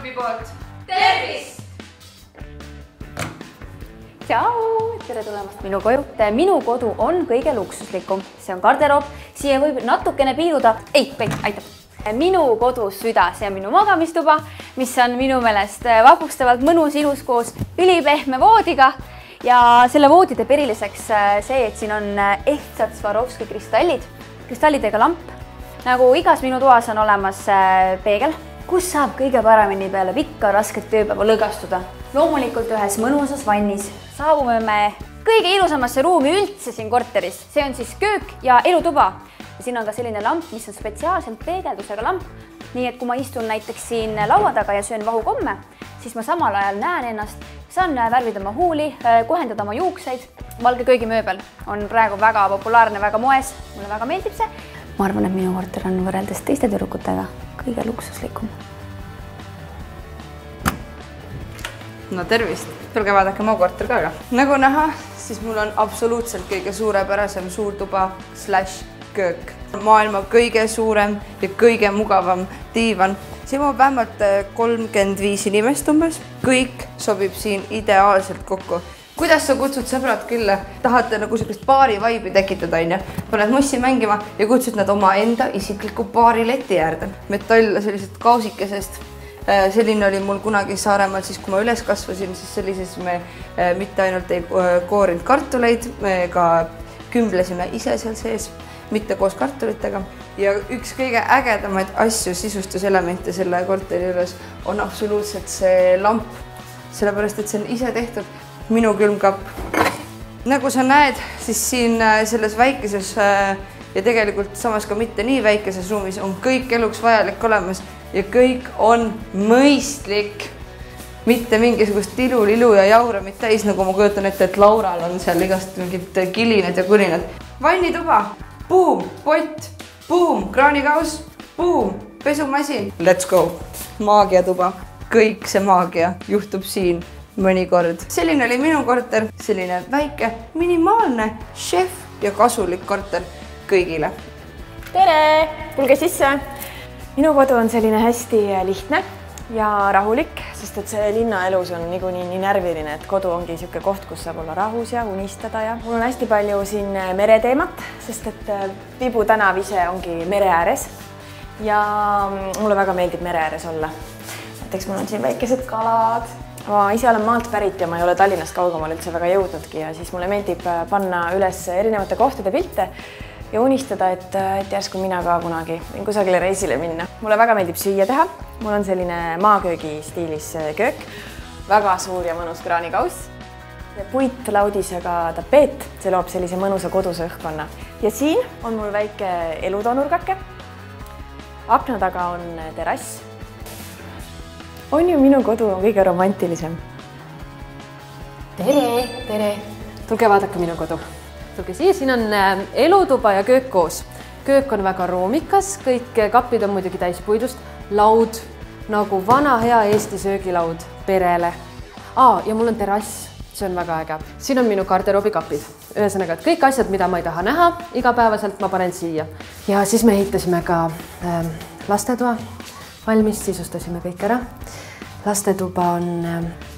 klubi poolt tervist! Tšau! Tere tulemast minu koju. Minu kodu on kõige luksuslikum. See on garderoob. Siia võib natukene piiluda. Ei, aitab. Minu kodus süda, see on minu magamistuba, mis on minu meelest vapustavalt mõnus, ilus koos ülipehme voodiga. Ja selle voodi teeb eriliseks see, et siin on ehtsad Swarovski kristallid, kristallidega lamp. Nagu igas minu toas on olemas peegel, kus saab kõige paremini peale pikka rasket tööpäeva lõgastuda. Loomulikult ühes mõnusas vannis saabume me kõige ilusamasse ruumi üldse siin korteris. See on siis köök ja elutuba. Ja siin on ka selline lamp, mis on spetsiaalselt peegeldusega lamp. Nii et kui ma istun näiteks siin laua taga ja söön vahukomme, siis ma samal ajal näen ennast, saan värvida oma huuli, kohendada oma juukseid. Valge köögimööbel on praegu väga populaarne, väga moes. Mulle väga meeldib see. Ma arvan, et minu korter on võrreldes teiste tüdrukutega kõige luksuslikum. No tervist! Tulge vaadake mu korter ka. Nagu näha, siis mul on absoluutselt kõige suurepärasem suurtuba / köök. Maailma kõige suurem ja kõige mugavam diivan. Siin on vähemalt 35 inimest umbes. Kõik sobib siin ideaalselt kokku. Kuidas sa kutsud sõbrad külla? Tahate nagu sellist baari vaibi tekitada, paned mussi mängima ja kutsud nad oma enda isikliku baari leti äärde. Metall sellised kausikesest. Selline oli mul kunagi Saaremaal, siis kui ma üles kasvasin, siis sellises me mitte ainult ei koorinud kartuleid, me ka kümblesime ise seal sees, mitte koos kartulitega. Ja üks kõige ägedamaid asju, sisustuselemente selle korteri juures on absoluutselt see lamp, sellepärast et see on ise tehtud. Minu külmkapp. Nagu sa näed, siis siin selles väikeses ja tegelikult samas ka mitte nii väikeses ruumis on kõik eluks vajalik olemas ja kõik on mõistlik. Mitte mingisugust tilu-lilu ja jauramit täis, nagu ma kujutan ette, et Laural on seal igast mingid kilinad ja kurinad. Vannituba, boom, pott, boom, kraanikaus, boom, pesumasin. Let's go! Maagiatuba. Kõik see maagia juhtub siin mõnikord. Selline oli minu korter, selline väike, minimaalne, šef ja kasulik korter kõigile. Tere! Tulge sisse! Minu kodu on selline hästi lihtne ja rahulik, sest et see linnaelus on niikuinii nii närviline, et kodu ongi niisugune koht, kus saab olla rahus ja unistada. Ja mul on hästi palju siin mereteemat, sest et Vibu tänav ise ongi mere ääres ja mulle väga meeldib mere ääres olla. Näiteks mul on siin väikesed kalad. Ma ise olen maalt pärit ja ma ei ole Tallinnast kaugemal üldse väga jõudnudki ja siis mulle meeldib panna üles erinevate kohtade pilte ja unistada, et järsku mina ka kunagi võin kusagile reisile minna. Mulle väga meeldib süüa teha. Mul on selline maaköögi stiilis köök, väga suur ja mõnus kraanikaus. Puitlaudisega tapeet, see loob sellise mõnusa koduse õhkkonna. Ja siin on mul väike elutoonurgake. Akna taga on terrass. On ju minu kodu on kõige romantilisem. Tere! Tulge vaadake minu kodu. Tulge siia, siin on elutuba ja köök koos. Köök on väga roomikas, kõik kapid on muidugi täis puidust, laud, nagu vana hea Eesti söögilaud perele. Ja mul on terrass, see on väga äge. Siin on minu garderoobi kapid. Ühesõnaga, et kõik asjad, mida ma ei taha näha, igapäevaselt ma panen siia. Ja siis me ehitasime ka lastetoa valmis, sisustasime kõik ära. Lastetuba on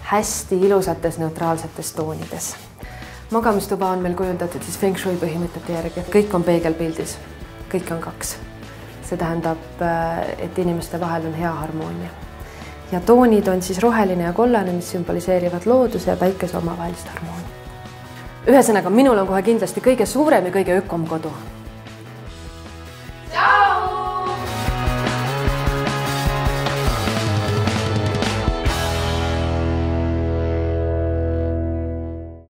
hästi ilusates neutraalsetes toonides. Magamistuba on meil kujundatud siis Feng Shui põhimõtete järgi. Kõik on peegelpildis, kõik on 2. See tähendab, et inimeste vahel on hea harmoonia. Ja toonid on siis roheline ja kollane, mis sümboliseerivad looduse ja päikese omavahelist harmoonia. Ühesõnaga, minul on kohe kindlasti kõige suurem ja kõige ökom kodu.